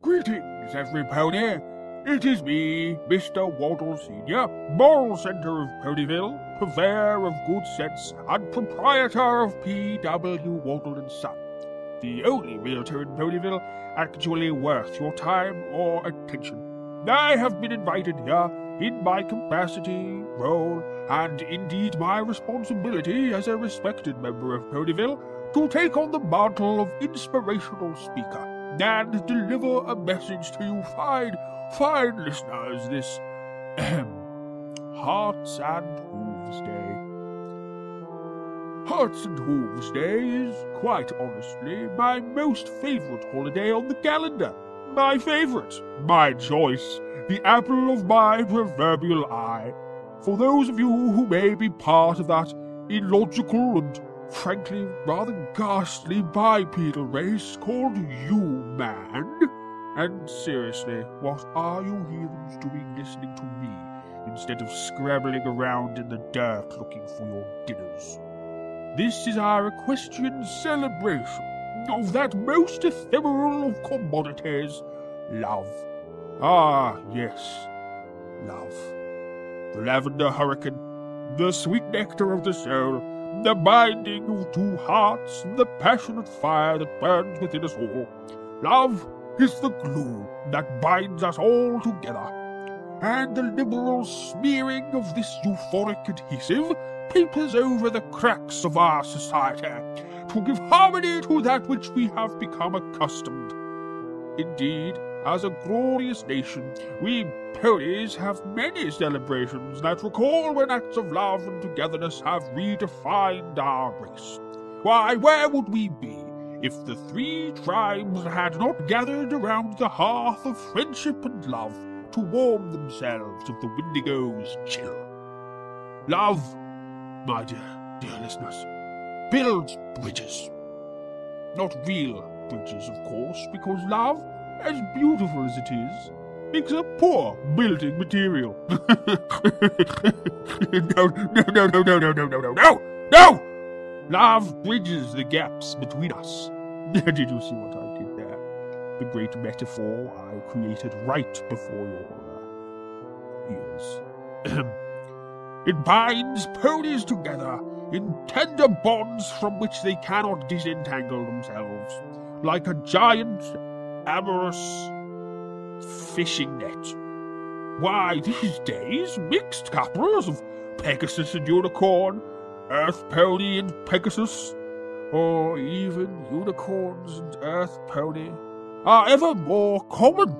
Greetings, every pony. It is me, Mr. Waddle Sr, moral centre of Ponyville, purveyor of good sense, and proprietor of P.W. Waddle & Son, the only realtor in Ponyville actually worth your time or attention. I have been invited here in my capacity, role, and indeed my responsibility as a respected member of Ponyville to take on the mantle of inspirational speaker and deliver a message to you fine listeners this Hearts and Hooves Day. Hearts and Hooves Day is, quite honestly, my most favourite holiday on the calendar. My favourite, my choice, the apple of my proverbial eye. For those of you who may be part of that illogical and frankly rather ghastly bipedal race called you-man. And seriously, what are you heathens doing listening to me instead of scrabbling around in the dirt looking for your dinners? This is our equestrian celebration of that most ephemeral of commodities, love. Ah, yes, love. The lavender hurricane, the sweet nectar of the soul, the binding of two hearts, and the passionate fire that burns within us all. Love is the glue that binds us all together, and the liberal smearing of this euphoric adhesive papers over the cracks of our society to give harmony to that which we have become accustomed. Indeed, as a glorious nation, we ponies have many celebrations that recall when acts of love and togetherness have redefined our race. Why, where would we be if the three tribes had not gathered around the hearth of friendship and love to warm themselves of the Wendigo's chill? Love, my dear listeners, builds bridges. Not real bridges, of course, because love, as beautiful as it is, makes a poor building material. No! Love bridges the gaps between us. Did you see what I did there? The great metaphor I created right before your ears. It binds ponies together in tender bonds from which they cannot disentangle themselves, like a giant, amorous fishing net. Why, these days, mixed couples of Pegasus and Unicorn, Earth Pony and Pegasus, or even unicorns and Earth Pony, are ever more common.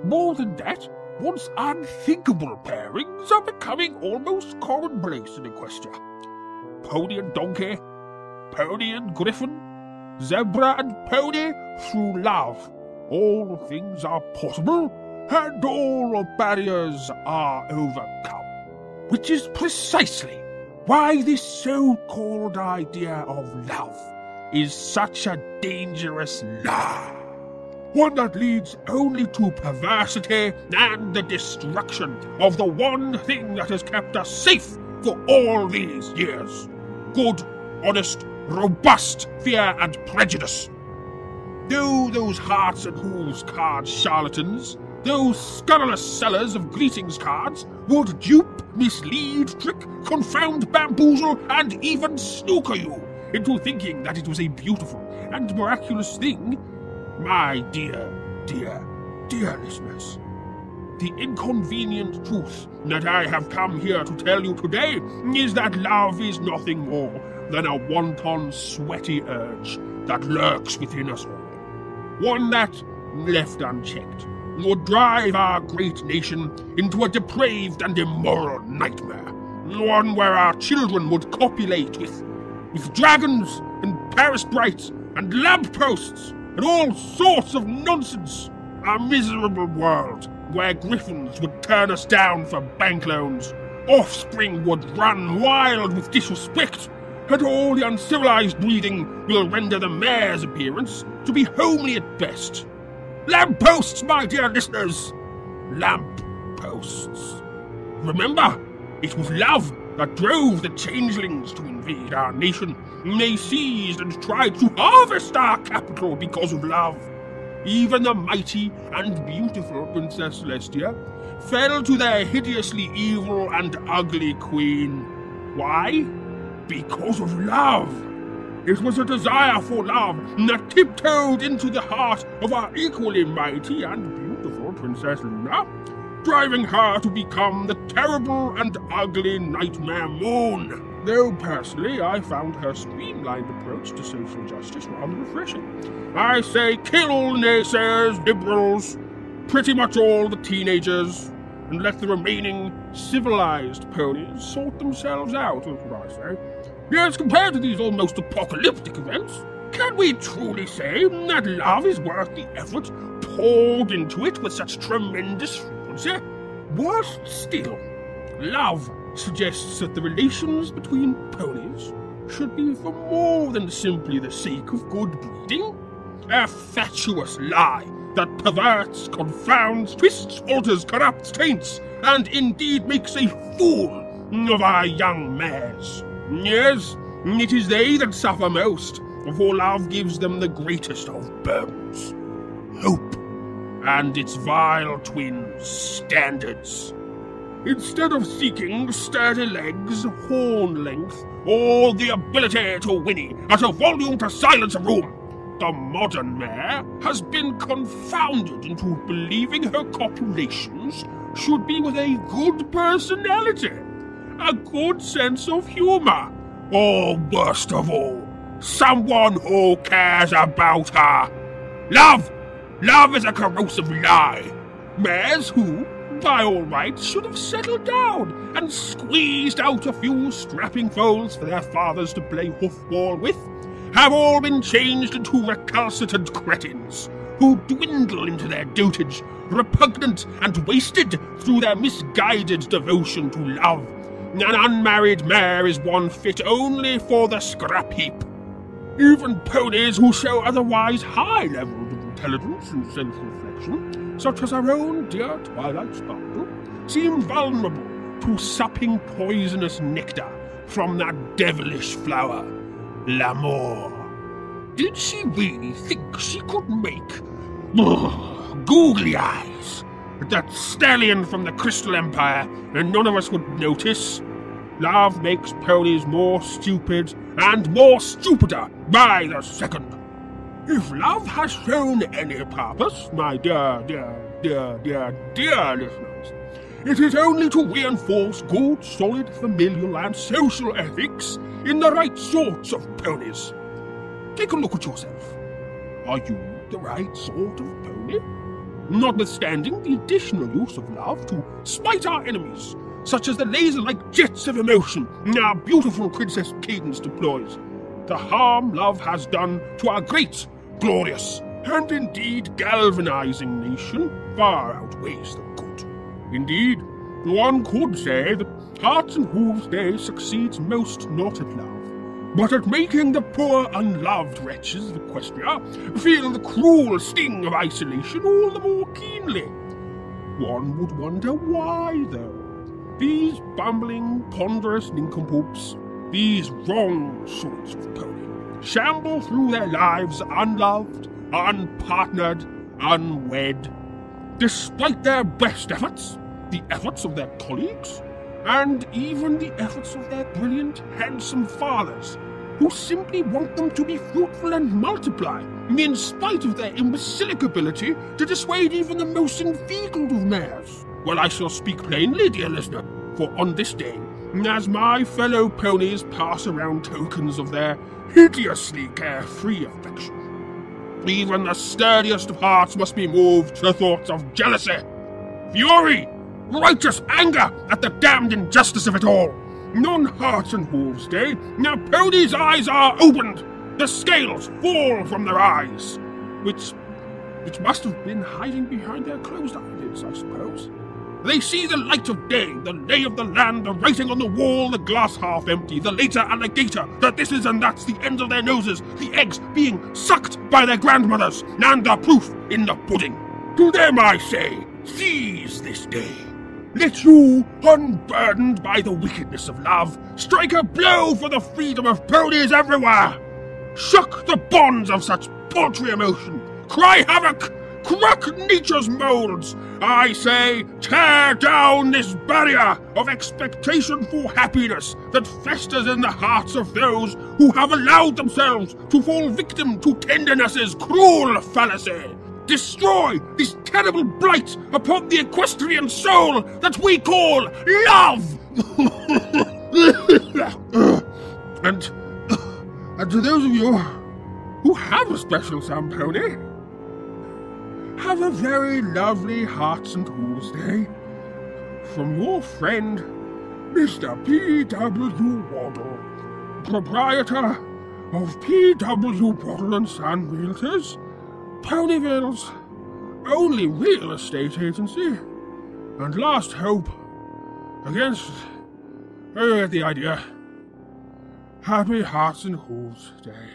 More than that, once unthinkable pairings are becoming almost commonplace in Equestria. Pony and donkey, pony and griffin, zebra and pony through love. All things are possible, and all barriers are overcome. Which is precisely why this so-called idea of love is such a dangerous lie. One that leads only to perversity and the destruction of the one thing that has kept us safe for all these years. Good, honest, robust fear and prejudice. Do those Hearts and Hooves card charlatans, those scurrilous sellers of greetings cards, would dupe, mislead, trick, confound, bamboozle, and even snooker you into thinking that it was a beautiful and miraculous thing, my dear listeners. The inconvenient truth that I have come here to tell you today is that love is nothing more than a wanton, sweaty urge that lurks within us all. One that, left unchecked, would drive our great nation into a depraved and immoral nightmare. One where our children would copulate with dragons and Paris brights and lampposts and all sorts of nonsense. A miserable world where griffins would turn us down for bank loans, offspring would run wild with disrespect, and all the uncivilized breeding will render the mare's appearance to be homely at best. Lampposts, my dear listeners! Lampposts. Remember, it was love that drove the changelings to invade our nation. They seized and tried to harvest our capital because of love. even the mighty and beautiful Princess Celestia, fell to their hideously evil and ugly queen. Why? Because of love. It was a desire for love that tiptoed into the heart of our equally mighty and beautiful Princess Luna, driving her to become the terrible and ugly Nightmare Moon. Though personally, I found her streamlined approach to social justice rather refreshing. I say kill all naysayers, liberals, pretty much all the teenagers, and let the remaining civilized ponies sort themselves out, is what I say. Yes, compared to these almost apocalyptic events, can we truly say that love is worth the effort poured into it with such tremendous frequency? Worse still, love suggests that the relations between ponies should be for more than simply the sake of good breeding. A fatuous lie that perverts, confounds, twists, alters, corrupts, taints, and indeed makes a fool of our young mares. Yes, it is they that suffer most, for love gives them the greatest of burdens, hope, and its vile twin, standards. Instead of seeking sturdy legs, horn length, or the ability to whinny at a volume to silence a room, the modern mare has been confounded into believing her copulations should be with a good personality, a good sense of humor, or worst of all, someone who cares about her. Love! Love is a corrosive lie. Mares who, by all rights, should have settled down and squeezed out a few strapping foals for their fathers to play hoofball with, have all been changed into recalcitrant cretins, who dwindle into their dotage, repugnant and wasted through their misguided devotion to love. An unmarried mare is one fit only for the scrap heap. Even ponies who show otherwise high levels of intelligence and self-reflection, such as our own dear Twilight Sparkle, seem vulnerable to supping poisonous nectar from that devilish flower, L'amour. Did she really think she could make googly eyes at that stallion from the Crystal Empire and none of us would notice? Love makes ponies more stupid and more stupider by the second. If love has shown any purpose, my dear listeners, it is only to reinforce good, solid, familial and social ethics in the right sorts of ponies. Take a look at yourself. Are you the right sort of pony? Notwithstanding the additional use of love to smite our enemies, such as the laser-like jets of emotion our beautiful Princess Cadence deploys, the harm love has done to our great, glorious, and indeed galvanizing nation far outweighs the good. Indeed, one could say that Hearts and Hooves Day succeeds most not at love, but at making the poor unloved wretches of Equestria feel the cruel sting of isolation all the more keenly. One would wonder why, though. These bumbling, ponderous nincompoops, these wrong sorts of pony, shamble through their lives unloved, unpartnered, unwed, despite their best efforts, the efforts of their colleagues, and even the efforts of their brilliant, handsome fathers, who simply want them to be fruitful and multiply, in spite of their imbecilic ability to dissuade even the most inveigled of mares. Well, I shall speak plainly, dear listener, for on this day, as my fellow ponies pass around tokens of their hideously carefree affection, even the sturdiest of hearts must be moved to thoughts of jealousy, fury, righteous anger at the damned injustice of it all. On Hearts and Hooves Day, now ponies' eyes are opened, the scales fall from their eyes, which must have been hiding behind their closed eyelids, I suppose. They see the light of day, the lay of the land, the writing on the wall, the glass half empty, the later alligator, the thises and that's, the ends of their noses, the eggs being sucked by their grandmothers, and the proof in the pudding. To them I say, seize this day. Let you, unburdened by the wickedness of love, strike a blow for the freedom of ponies everywhere. Shock the bonds of such paltry emotion. Cry havoc crack nature's molds. I say, tear down this barrier of expectation for happiness that festers in the hearts of those who have allowed themselves to fall victim to tenderness's cruel fallacy. Destroy this terrible blight upon the equestrian soul that we call love! And to those of you who have a special Sam Pony, have a very lovely Hearts and Hooves day from your friend, Mr. P.W. Waddle, proprietor of P.W. Waddle & Son Realtors, Ponyville's only real estate agency, and last hope against, you get the idea. Happy Hearts and Hooves Day.